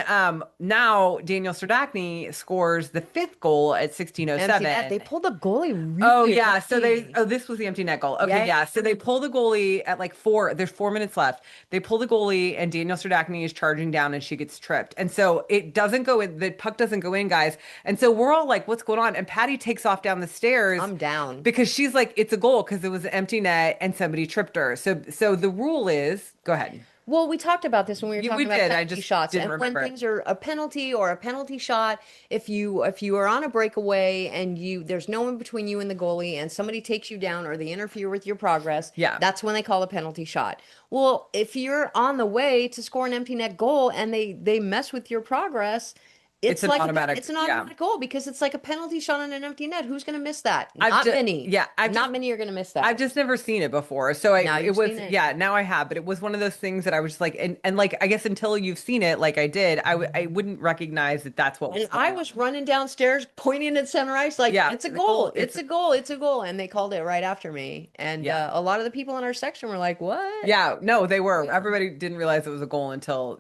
now Daniel Serdachny scores the fifth goal at Empty net. 16:07. They pulled the goalie Oh really yeah, so early. this was the empty net goal. Okay, Yeah. yeah. So they pull the goalie at like there's 4 minutes left. They pull the goalie and Daniel Serdachny is charging down and she gets tripped. And so it doesn't go in, the puck doesn't go in, guys. And so we're all like, what's going on? And Patty takes off down the stairs I'm down. because she's like, it's a goal because it was an empty net and somebody tripped her. So the rule is, go ahead. Well, we talked about this when we were We talking about did. I penalty just shots, didn't and when remember it. things are a penalty or a penalty shot, if you are on a breakaway and there's no one between you and the goalie, and somebody takes you down or they interfere with your progress, Yeah. that's when they call a penalty shot. Well, if you're on the way to score an empty net goal and they mess with your progress, It's an automatic. It's an Yeah. automatic goal because it's like a penalty shot on an empty net. Who's going to miss that? Not many. I've just Not many are going to miss I've that. just never seen it before. So Now it you've was, seen it. yeah, now I have, but it was one of those things that I was just like, and like, I guess until you've seen it, like I did, I wouldn't recognize that that's what was And I going was on. running downstairs pointing at center ice like, Yeah, it's a the goal, goal. It's a goal. It's a goal. And they called it right after me. And yeah. a lot of the people in our section were like, what? Yeah, no, they were. Yeah. Everybody didn't realize it was a goal until,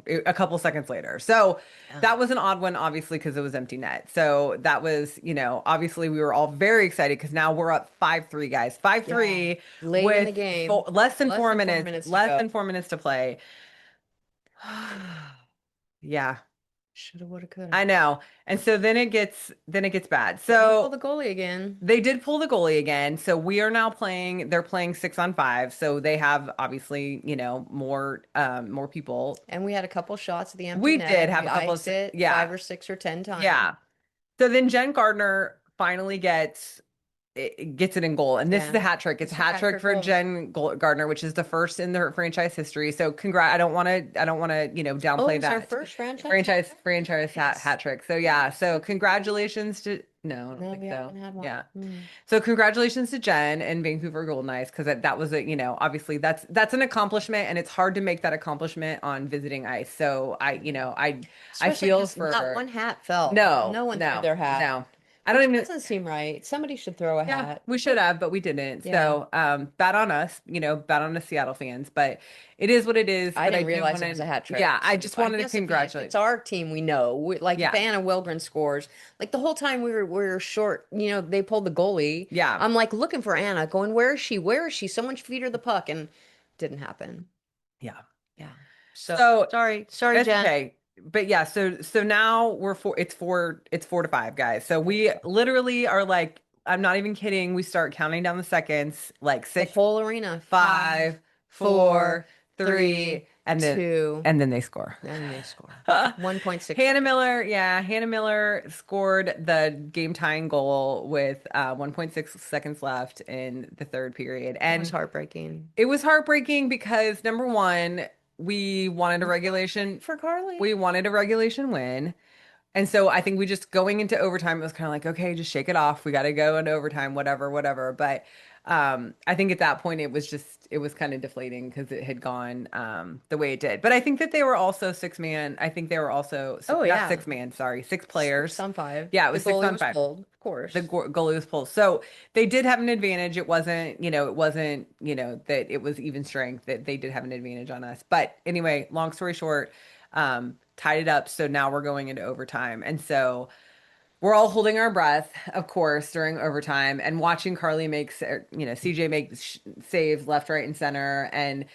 a couple seconds later. So Yeah. that was an odd one, obviously, because it was empty net. So that was, obviously we were all very excited because now we're up 5-3, guys. Yeah. 5-3 Late in with the game. less than Less four than four minutes, minutes to less go. than 4 minutes to play. Yeah, Shoulda, woulda, coulda. I know. And so then it gets bad. And they pulled So the goalie again. they did pull the goalie again. So we are now they're playing 6-on-5. So they have obviously, more people. And we had a couple shots at the empty We did net. have We a couple of, iced it yeah, 5 or 6 or 10 times. yeah. So then Jen Gardner finally gets it in goal, and this is Yeah. the hat trick. It's It's a her hat hat trick trick for goals. Gardner, which is the first in their franchise history. So congrats. I don't want to, Oh, it downplay was our that. first franchise hat Franchise Yes. hat trick. So yeah. So congratulations to no, I don't No, think we so. haven't had one. Yeah. Hmm. So congratulations to Jen and Vancouver Golden Knights because that was obviously that's an accomplishment and it's hard to make that accomplishment on visiting ice. So I Especially feel because for not her. one hat fell. No, No one threw no, their hat, no. I don't which even. doesn't seem right. Somebody should throw a Yeah, hat. we should have, but we didn't. Yeah. So bad on us, bad on the Seattle fans. But it is what it is. I But I didn't do realize want it was a to. hat Yeah, trick. I So just I wanted to guess if congratulate. it's our team, we know. Like if Yeah, Anna Wilgren scores, like the whole time we were short, they pulled the goalie. yeah, I'm like looking for Anna, going, where is she? Where is she? Someone should feed her the puck, and didn't happen. yeah. Yeah. So So sorry, it's Jen. okay. But yeah, so now we're four. It's 4-5, guys. So Four to we five. literally are like, I'm not even kidding. We start counting down the seconds, like The six, whole arena. Five, 5, four, 4, 3, three, and then two, and then they score. and they score. 1.6 Hannah seconds. Miller, yeah, Hannah Miller scored the game tying goal with 1.6 seconds left in the third period. That was And heartbreaking. it was heartbreaking because number one, we wanted a We were all rooting regulation, for Carly. we wanted a regulation win. And so I think we just going into overtime, it was kind of like, okay, just shake it off. We got to go into overtime, whatever, whatever. But I think at that point it was kind of deflating because it had gone the way it did. But I think that they were also six man. I think they were also Oh not yeah. six man, sorry, six Six players. on five. Yeah, it The was six goalie on was five. pulled, of The course. goalie was pulled. So they did have an advantage. It wasn't that it was even strength that they did have an advantage on us. But anyway, long story short, tied it up. So now we're going into overtime. And so we're all holding our breath, of course, during overtime and watching Carly CJ make saves left, right, and center. And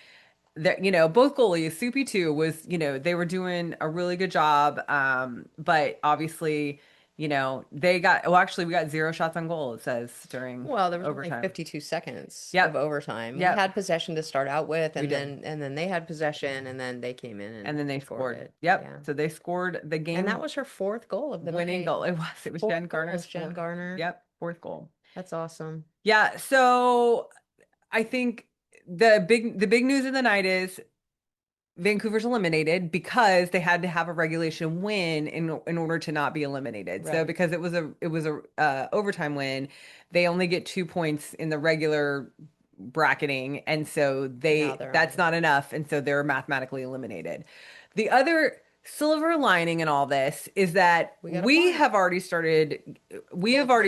both goalies, Soupy too, they were doing a really good job. But obviously, well, actually, we got 0 shots on goal, it says during Well, there was only overtime. 52 seconds of Yep. overtime. We Yep. had possession to start out with, We and did. then they had possession, and then they came in And then and they scored scored. it. Yep. Yeah. So they scored the And that game was her fourth goal of the winning night. goal. It was Fourth Jen Garner's goals, Jen fourth. Garner. Yep. Fourth goal. That's awesome. Yeah. So I think the big news of the night is Vancouver's eliminated because they had to have a regulation win in order to not be eliminated. So Right. because it was a overtime win, they only get 2 points in the regular bracketing, and so Now they they're that's eliminated. not enough, and so they're mathematically eliminated. The other silver lining in all this is that We got a point. we Goal have already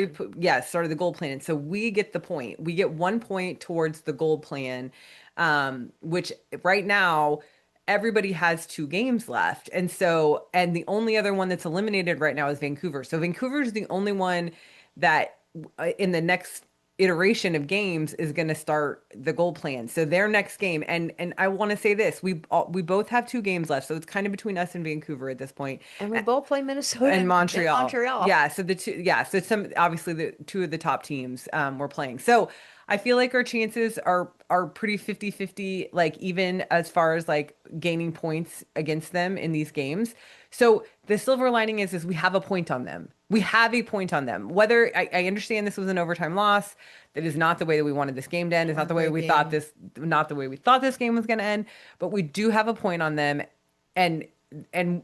plan. put, yeah, started the goal plan. So we get the point. We get 1 point towards the goal plan, which right now everybody has 2 games left. And the only other one that's eliminated right now is Vancouver. So Vancouver is the only one that in the next iteration of games is going to start the goal plan. So their next game, and I want to say this, we both have 2 games left, so it's kind of between us and Vancouver at this point, And we both play Minnesota and in Montreal. Montreal. Yeah, so some obviously the two of the top teams were playing. So I feel like our chances are pretty 50-50, like even as far as like gaining points against them in these games. So the silver lining is we have a point on them. We have a point on them. Whether I understand this was an overtime loss, that is not the way that we wanted this game to end. It's not the way Heartbreaking. not the way we thought this game was going to end. But we do have a point on them, and and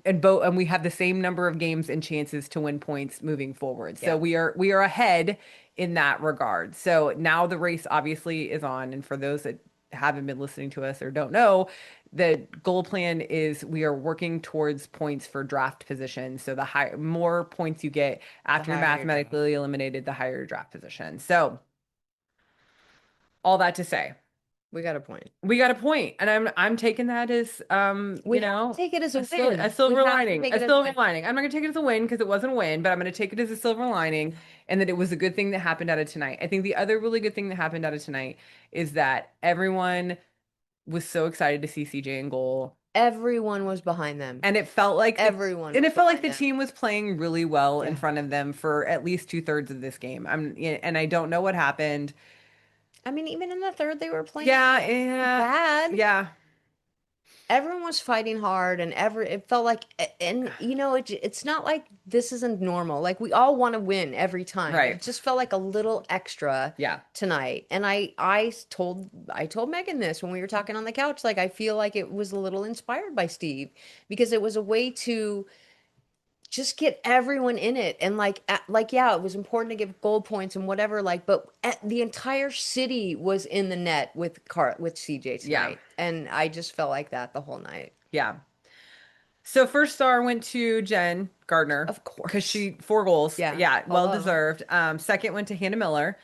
we have the same number of games and chances to win points moving forward. So Yeah. we are ahead in that regard. So now the race obviously is on, and for those that haven't been listening to us or don't know, the goal plan is we are working towards points for draft position. So the more points you get The after you're higher your draft. mathematically eliminated, the higher your draft position. So all that to say, We got a point. we got a point, and I'm taking that as We have to take it as a a win. We silver have to lining, take a it as a silver win. lining. I'm not gonna take it as a win because it wasn't a win, but I'm gonna take it as a silver lining, and that it was a good thing that happened out of tonight. I think the other really good thing that happened out of tonight is that everyone was so excited to see CJ in goal, Everyone was behind them. and Everyone it was felt like behind the them. team was playing really well in Yeah. front of them for at least two-thirds of this game. And I don't know what happened. I mean, even in the third, they were playing Yeah, not yeah, bad. yeah, Everyone was fighting hard, and it felt like, and it's not like this isn't normal. Like we all want to win every time, but right, it just felt like a little extra yeah, tonight. And I told Megan this when we were talking on the couch. Like I feel like it was a little inspired by Steve because it was a way to just get everyone in it and like yeah, it was important to give goal points and whatever, like, but the entire city was in the net with CJ yeah, tonight, and I just felt like that the whole night. yeah. So first star went to Jen Gardner Of because course. she 4 goals. Yeah. Yeah, well Hello. deserved. Second went to Hannah Miller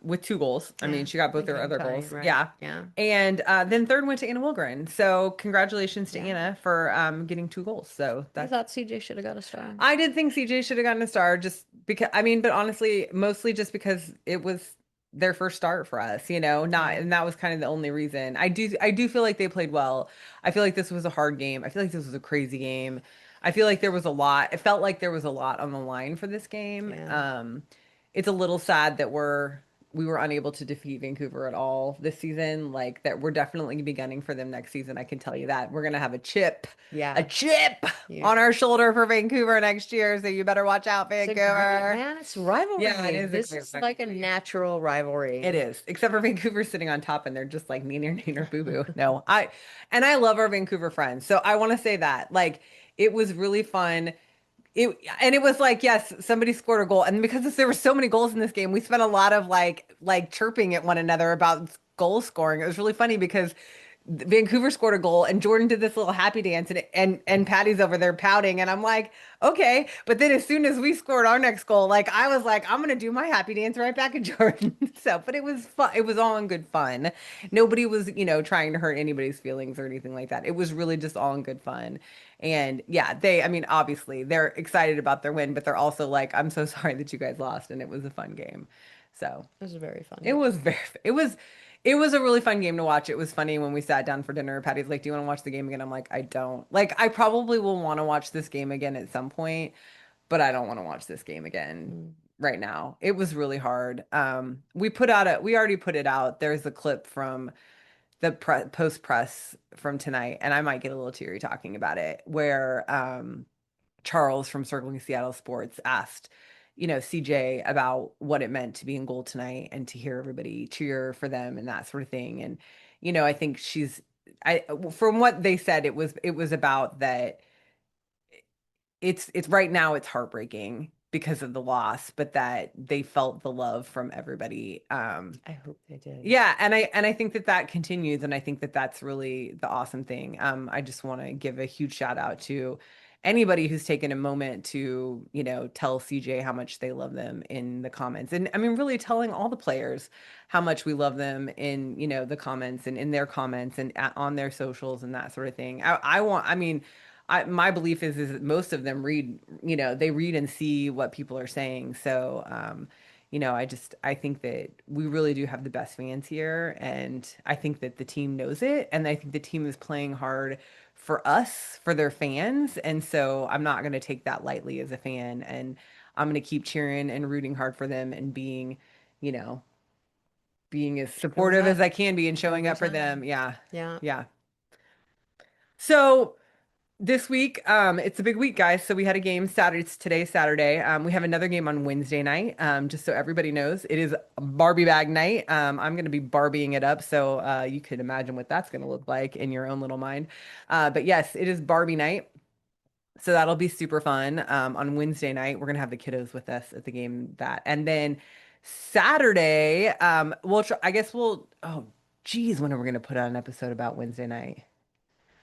with 2 goals. I mean, Yeah. she got The both her game other tie, goals. right? Yeah. Yeah. And then third went to Anna Wilgren. So congratulations to Yeah. Anna for getting 2 goals. So I that's thought CJ should have got a star. I did think CJ should have gotten a star just because I mean, but honestly, mostly just because it was their first start for us, not Yeah. and that was kind of the only reason. I do feel like they played well. I feel like this was a hard game. I feel like this was a crazy game. I feel like there was a lot. It felt like there was a lot on the line for this game. Yeah. It's a little sad that we were unable to defeat Vancouver at all this season. Like that we're definitely gonna be gunning for them next season. I can tell you that. We're gonna have a Yeah. chip Yeah. on our shoulder for Vancouver next year. So you better watch out, It's a great, Vancouver. man. It's Yeah, it rivalry. is a This great is like a rivalry. natural It rivalry. is, except for Vancouver sitting on top and they're just like neener, neener, boo boo. No, I love our Vancouver friends. So I want to say that. Like, it was really fun. It was like, yes, somebody scored a goal. And because there were so many goals in this game, we spent a lot of like chirping at one another about goal scoring. It was really funny because Vancouver scored a goal and Jordan did this little happy dance and Patty's over there pouting and I'm like, okay. But then as soon as we scored our next goal, like I was like, I'm gonna do my happy dance right back at Jordan. So, but it was fun. It was all in good fun. Nobody was, trying to hurt anybody's feelings or anything like that. It was really just all in good fun. And yeah, I mean, obviously they're excited about their win, but they're also like, I'm so sorry that you guys lost and it was a fun game. So It was a very fun it game. was very, it was a really fun game to watch. It was funny when we sat down for dinner. Patty's like, "Do you want to watch the game again?" I'm like, "I don't." Like, I probably will want to watch this game again at some point, but I don't want to watch this game again Mm. right now. It was really hard. We already put it out. There's a clip from the post press from tonight, and I might get a little teary talking about it, where Charles from Circling Seattle Sports asked, CJ about what it meant to be in goal tonight and to hear everybody cheer for them and that sort of thing. And, I think I, from what they said, it was about that it's right now it's heartbreaking because of the loss, but that they felt the love from everybody. I hope they did. Yeah, and I think that that continues, and I think that that's really the awesome thing. I just want to give a huge shout out to anybody who's taken a moment to, tell CJ how much they love them in the comments, and I mean, really telling all the players how much we love them in, the comments and in their comments and on their socials and that sort of thing. I mean, my belief is that most of them read, they read and see what people are saying, so. I think that we really do have the best fans here, and I think that the team knows it, and I think the team is playing hard for us, for their fans, and so I'm not going to take that lightly as a fan, and I'm going to keep cheering and rooting hard for them and you know, being as Showing supportive as up I can be and showing every up for time. them. Yeah. Yeah. Yeah. So This week, it's a big week, guys. So we had a game Saturday. It's today's Saturday. We have another game on Wednesday night. Just so everybody knows, it is Barbie bag night. I'm going to be Barbieing it up, so you could imagine what that's going to look like in your own little mind. But yes, it is Barbie night. So that'll be super fun. On Wednesday night, we're gonna have the kiddos with us at the game that, and then Saturday, I guess we'll. Oh, geez, when are we gonna put out an episode about Wednesday night?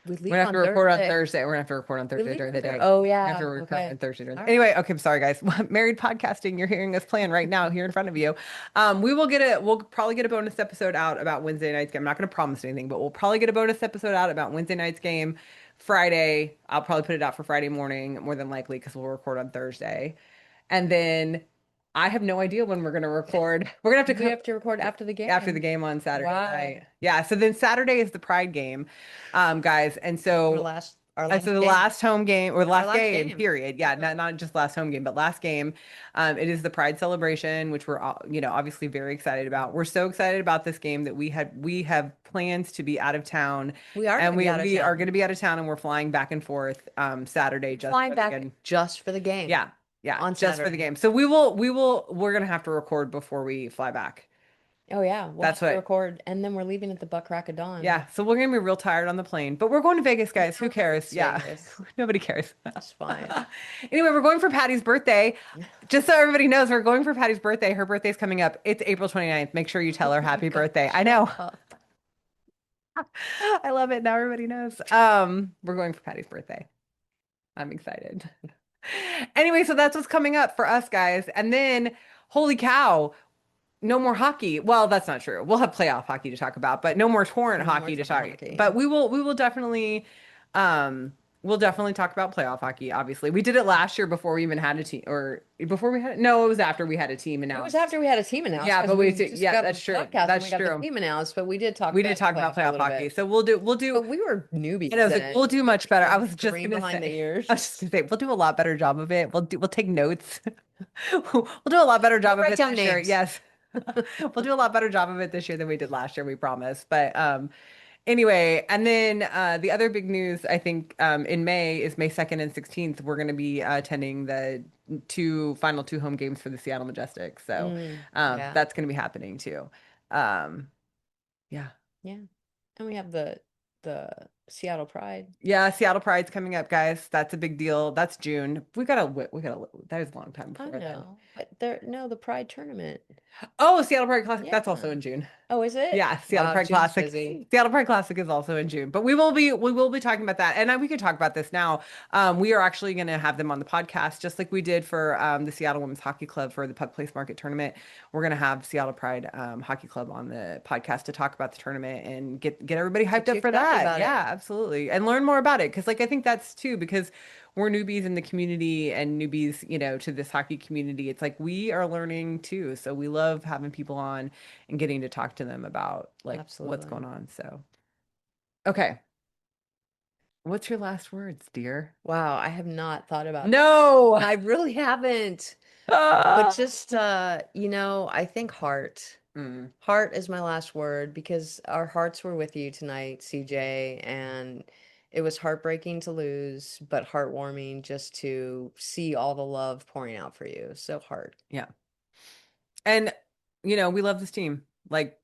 We We're gonna leave have to on record on Thursday. Thursday. We're gonna have to record on We Thursday leave during on the Thursday. day. Oh We have to yeah. record on Okay. Thursday during All the. right. Anyway, okay, I'm sorry, guys. Married podcasting. You're hearing us playing right now here in front of you. We'll probably get a bonus episode out about Wednesday night's game. I'm not gonna promise anything, but we'll probably get a bonus episode out about Wednesday night's game. Friday, I'll probably put it out for Friday morning, more than likely, because we'll record on Thursday. And then I have no idea when we're going to record. We're going to have to We come have to record after the after the game. game on Saturday Wow. night. Yeah. So then Saturday is the Pride game, guys. And so, Our so last the game. last home game or Our last last game, game. period. Yeah. Not just last home game, but last game. It is the Pride celebration, which we're all, obviously very excited about. We're so excited about this game that we have plans to be out of town, We are going and to be out of we are going town. to be out of town, and we're flying back and forth Saturday We're just flying for the back game. just for the game Yeah, yeah, on just for the Saturday. game. So we're gonna have to record before we fly back. Oh yeah, we'll That's have to what, record, and then we're leaving at the butt crack of dawn. yeah. So we're gonna be real tired on the plane, but we're going to Vegas, guys. Who No, cares? it's Yeah, Vegas. nobody cares. It's fine. Anyway, we're going for Patty's birthday. Just so everybody knows, we're going for Patty's birthday. Her birthday's coming up. It's April 29th. Make sure you tell Oh her my happy God, birthday. I shut know. up. I love it. Now everybody knows. We're going for Patty's birthday. I'm excited. Anyway, so that's what's coming up for us, guys. And then, holy cow. No more hockey. Well, that's not true. We'll have playoff hockey to talk about, but no more torrent No more hockey to torn talk. hockey. But we will definitely we'll definitely talk about playoff hockey, obviously. We did it last year before we even had a team, or before we had, no, it was after we had a team It was announced. after we had a team announced Yeah, because but we just yeah, got the that's true. podcast and we That's got the true. team announced, but we did talk We did about the talk about playoffs a playoff little hockey. bit. So we'll do, But we were and I newbies was in like, it. we'll do much better. I Like was just green gonna behind the say, ears. I was just gonna say, we'll do a lot better job of it. We'll take notes. We'll do a lot better We'll job of write it down this year. names. Yes. We'll do a lot better job of it this year than we did last year, we promise. But anyway, and then the other big news, I think, in May is May 2nd and 16th. We're going to be attending the final two home games for the Seattle Majestic. So Yeah. that's going to be happening too. Um, yeah. Yeah. And we have the Seattle Pride. Yeah, Seattle Pride's coming up, guys. That's a big deal. That's June. That is a long time I before then. know. But there no, the Pride tournament. Oh, Seattle Pride Classic. That's also Yeah. in June. Oh, is it? Yeah, Seattle Wow, Pride June's Classic. busy. Seattle Pride Classic is also in June, but we will be talking about that, and we could talk about this now. We are actually going to have them on the podcast, just like we did for the Seattle Women's Hockey Club for the Puck Place Market tournament. We're going to have Seattle Pride Hockey Club on the podcast to talk about the tournament and get everybody hyped Get you up for excited that. about it. Yeah, absolutely, and learn more about it because, like, I think that's too because we're newbies in the community and newbies, to this hockey community. It's like we are learning too, so we love having people on and getting to talk to them about like what's Absolutely. going on. So, okay. What's your last words, dear? Wow, I have not thought about that. No. I really haven't. But Ah! just I think heart. Mm, Heart is my last word because our hearts were with you tonight, CJ, and it was heartbreaking to lose, but heartwarming just to see all the love pouring out for you. So heart. yeah. And we love this team. Like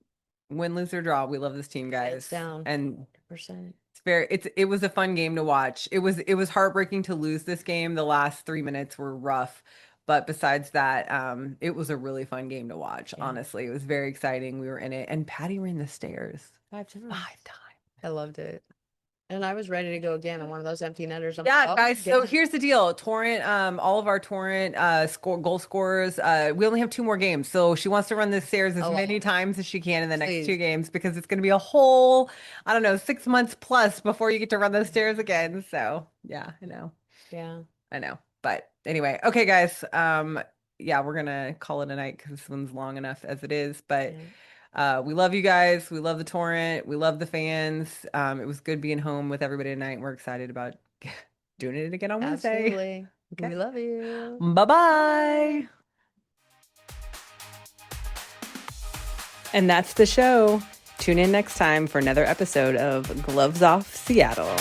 win, lose or draw, we love this team, Hands guys. down. And 100%. it was a fun game to watch. It was heartbreaking to lose this game. The last 3 minutes were rough. But besides that, it was a really fun game to watch, Yeah. honestly. It was very exciting. We were in it. And Patty ran the stairs 5 times. 5 times. I loved it. And I was ready to go again on one of those empty netters. I'm Yeah, like, oh, guys. So getting it. here's the deal. Torrent, all of our Torrent goal scorers, we only have 2 more games. So she wants to run the stairs as Oh, many times as she can in the next two please. games because it's going to be a whole, I don't know, 6 months plus before you get to run those stairs again. So yeah, I know. Yeah. I know. But anyway, okay, guys. Yeah, we're gonna call it a night because this one's long enough as it is. But Yeah. we love you guys. We love the torrent. We love the fans. It was good being home with everybody tonight. We're excited about doing it again on Wednesday. Absolutely. Okay. We love you. Bye-bye. And that's the show. Tune in next time for another episode of Gloves Off Seattle.